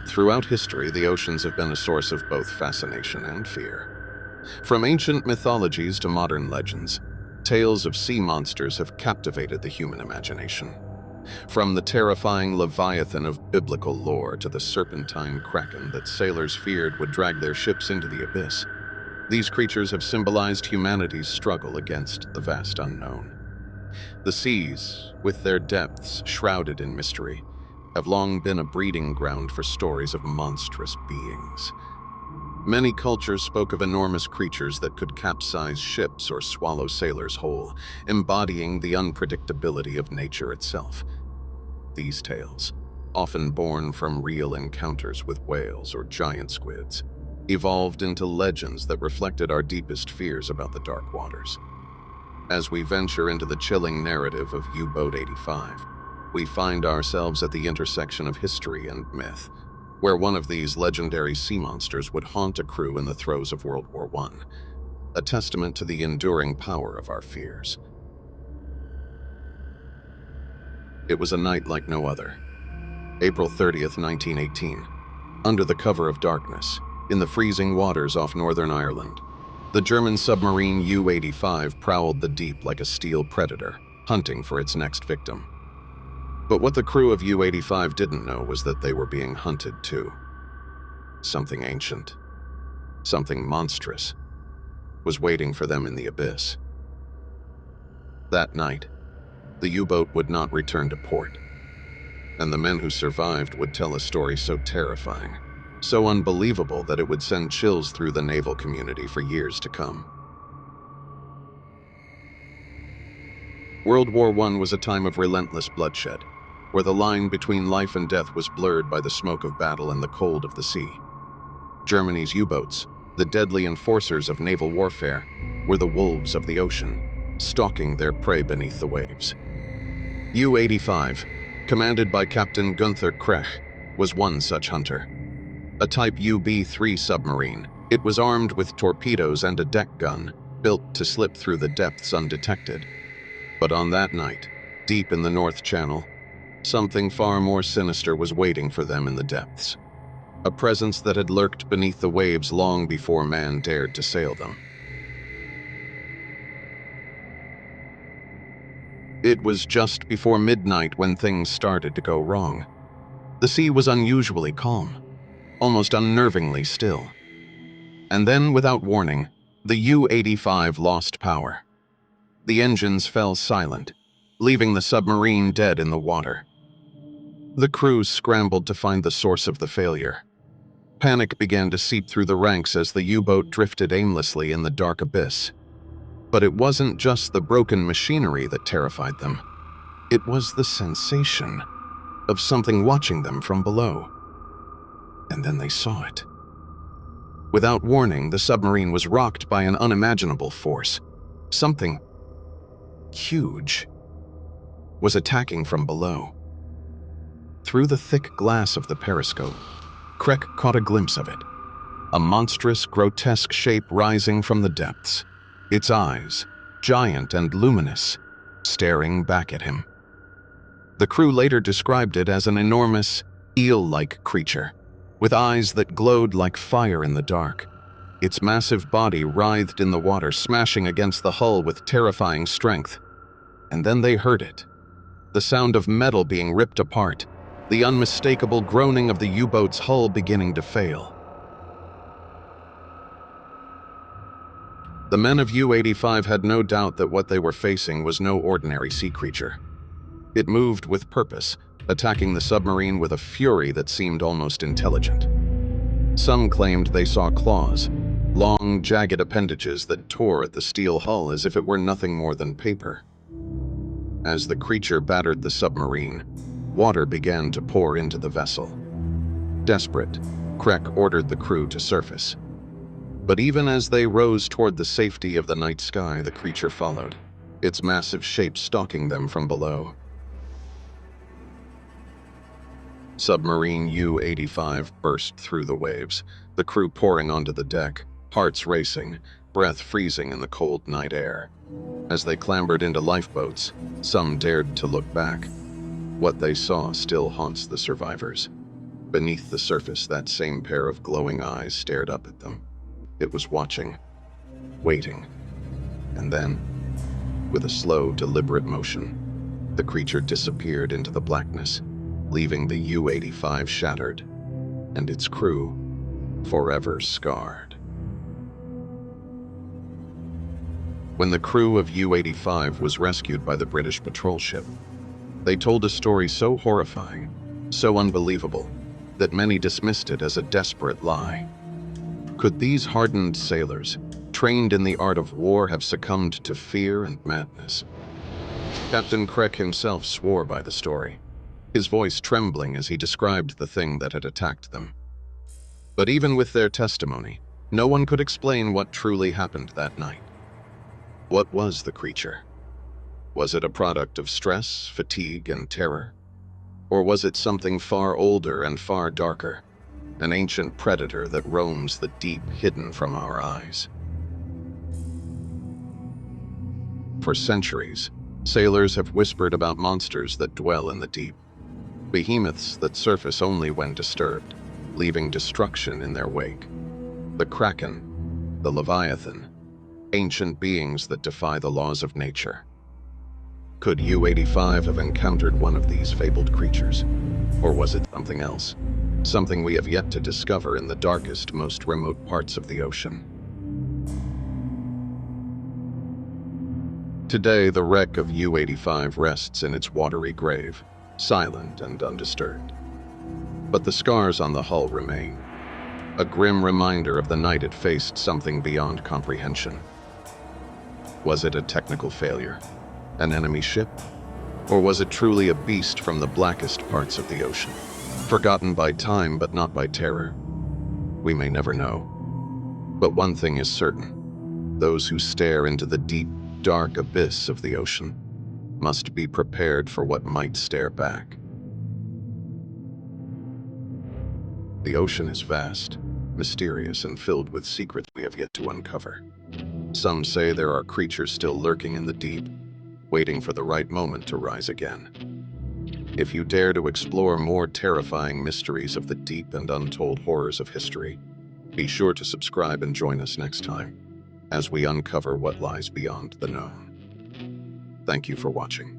Throughout history, the oceans have been a source of both fascination and fear. From ancient mythologies to modern legends, tales of sea monsters have captivated the human imagination. From the terrifying Leviathan of biblical lore to the serpentine kraken that sailors feared would drag their ships into the abyss, these creatures have symbolized humanity's struggle against the vast unknown. The seas, with their depths shrouded in mystery, have long been a breeding ground for stories of monstrous beings. Many cultures spoke of enormous creatures that could capsize ships or swallow sailors whole, embodying the unpredictability of nature itself. These tales, often born from real encounters with whales or giant squids, evolved into legends that reflected our deepest fears about the dark waters. As we venture into the chilling narrative of U-Boat 85, we find ourselves at the intersection of history and myth, where one of these legendary sea monsters would haunt a crew in the throes of World War I, a testament to the enduring power of our fears. It was a night like no other. April 30th, 1918. Under the cover of darkness, in the freezing waters off Northern Ireland, the German submarine U-85 prowled the deep like a steel predator, hunting for its next victim. But what the crew of U-85 didn't know was that they were being hunted too. Something ancient, something monstrous, was waiting for them in the abyss. That night, the U-boat would not return to port, and the men who survived would tell a story so terrifying, so unbelievable that it would send chills through the naval community for years to come. World War I was a time of relentless bloodshed, where the line between life and death was blurred by the smoke of battle and the cold of the sea. Germany's U-boats, the deadly enforcers of naval warfare, were the wolves of the ocean, stalking their prey beneath the waves. U-85, commanded by Captain Gunther Krech, was one such hunter. A Type UB-3 submarine, it was armed with torpedoes and a deck gun, built to slip through the depths undetected. But on that night, deep in the North Channel, something far more sinister was waiting for them in the depths. A presence that had lurked beneath the waves long before man dared to sail them. It was just before midnight when things started to go wrong. The sea was unusually calm, almost unnervingly still. And then, without warning, the U-85 lost power. The engines fell silent, leaving the submarine dead in the water. The crew scrambled to find the source of the failure. Panic began to seep through the ranks as the U-boat drifted aimlessly in the dark abyss. But it wasn't just the broken machinery that terrified them. It was the sensation of something watching them from below. And then they saw it. Without warning, the submarine was rocked by an unimaginable force. Something huge was attacking from below. Through the thick glass of the periscope, Krech caught a glimpse of it. A monstrous, grotesque shape rising from the depths. Its eyes, giant and luminous, staring back at him. The crew later described it as an enormous, eel-like creature, with eyes that glowed like fire in the dark. Its massive body writhed in the water, smashing against the hull with terrifying strength. And then they heard it. The sound of metal being ripped apart, the unmistakable groaning of the U-boat's hull beginning to fail. The men of U-85 had no doubt that what they were facing was no ordinary sea creature. It moved with purpose, attacking the submarine with a fury that seemed almost intelligent. Some claimed they saw claws, long, jagged appendages that tore at the steel hull as if it were nothing more than paper. As the creature battered the submarine, water began to pour into the vessel. Desperate, Krech ordered the crew to surface. But even as they rose toward the safety of the night sky, the creature followed, its massive shape stalking them from below. Submarine U-85 burst through the waves, the crew pouring onto the deck, hearts racing, breath freezing in the cold night air. As they clambered into lifeboats, some dared to look back. What they saw still haunts the survivors. Beneath the surface, that same pair of glowing eyes stared up at them. It was watching, waiting, and then, with a slow, deliberate motion, the creature disappeared into the blackness, leaving the U-85 shattered, and its crew forever scarred. When the crew of U-85 was rescued by the British patrol ship, they told a story so horrifying, so unbelievable, that many dismissed it as a desperate lie. Could these hardened sailors, trained in the art of war, have succumbed to fear and madness? Captain Craig himself swore by the story, his voice trembling as he described the thing that had attacked them. But even with their testimony, no one could explain what truly happened that night. What was the creature? Was it a product of stress, fatigue, and terror? Or was it something far older and far darker, an ancient predator that roams the deep, hidden from our eyes? For centuries, sailors have whispered about monsters that dwell in the deep, behemoths that surface only when disturbed, leaving destruction in their wake. The Kraken, the Leviathan, ancient beings that defy the laws of nature. Could U-85 have encountered one of these fabled creatures? Or was it something else? Something we have yet to discover in the darkest, most remote parts of the ocean. Today, the wreck of U-85 rests in its watery grave, silent and undisturbed. But the scars on the hull remain, a grim reminder of the night it faced something beyond comprehension. Was it a technical failure, an enemy ship? Or was it truly a beast from the blackest parts of the ocean, forgotten by time but not by terror? We may never know. But one thing is certain: those who stare into the deep, dark abyss of the ocean must be prepared for what might stare back. The ocean is vast, mysterious, and filled with secrets we have yet to uncover. Some say there are creatures still lurking in the deep, waiting for the right moment to rise again. If you dare to explore more terrifying mysteries of the deep and untold horrors of history, be sure to subscribe and join us next time as we uncover what lies beyond the known. Thank you for watching.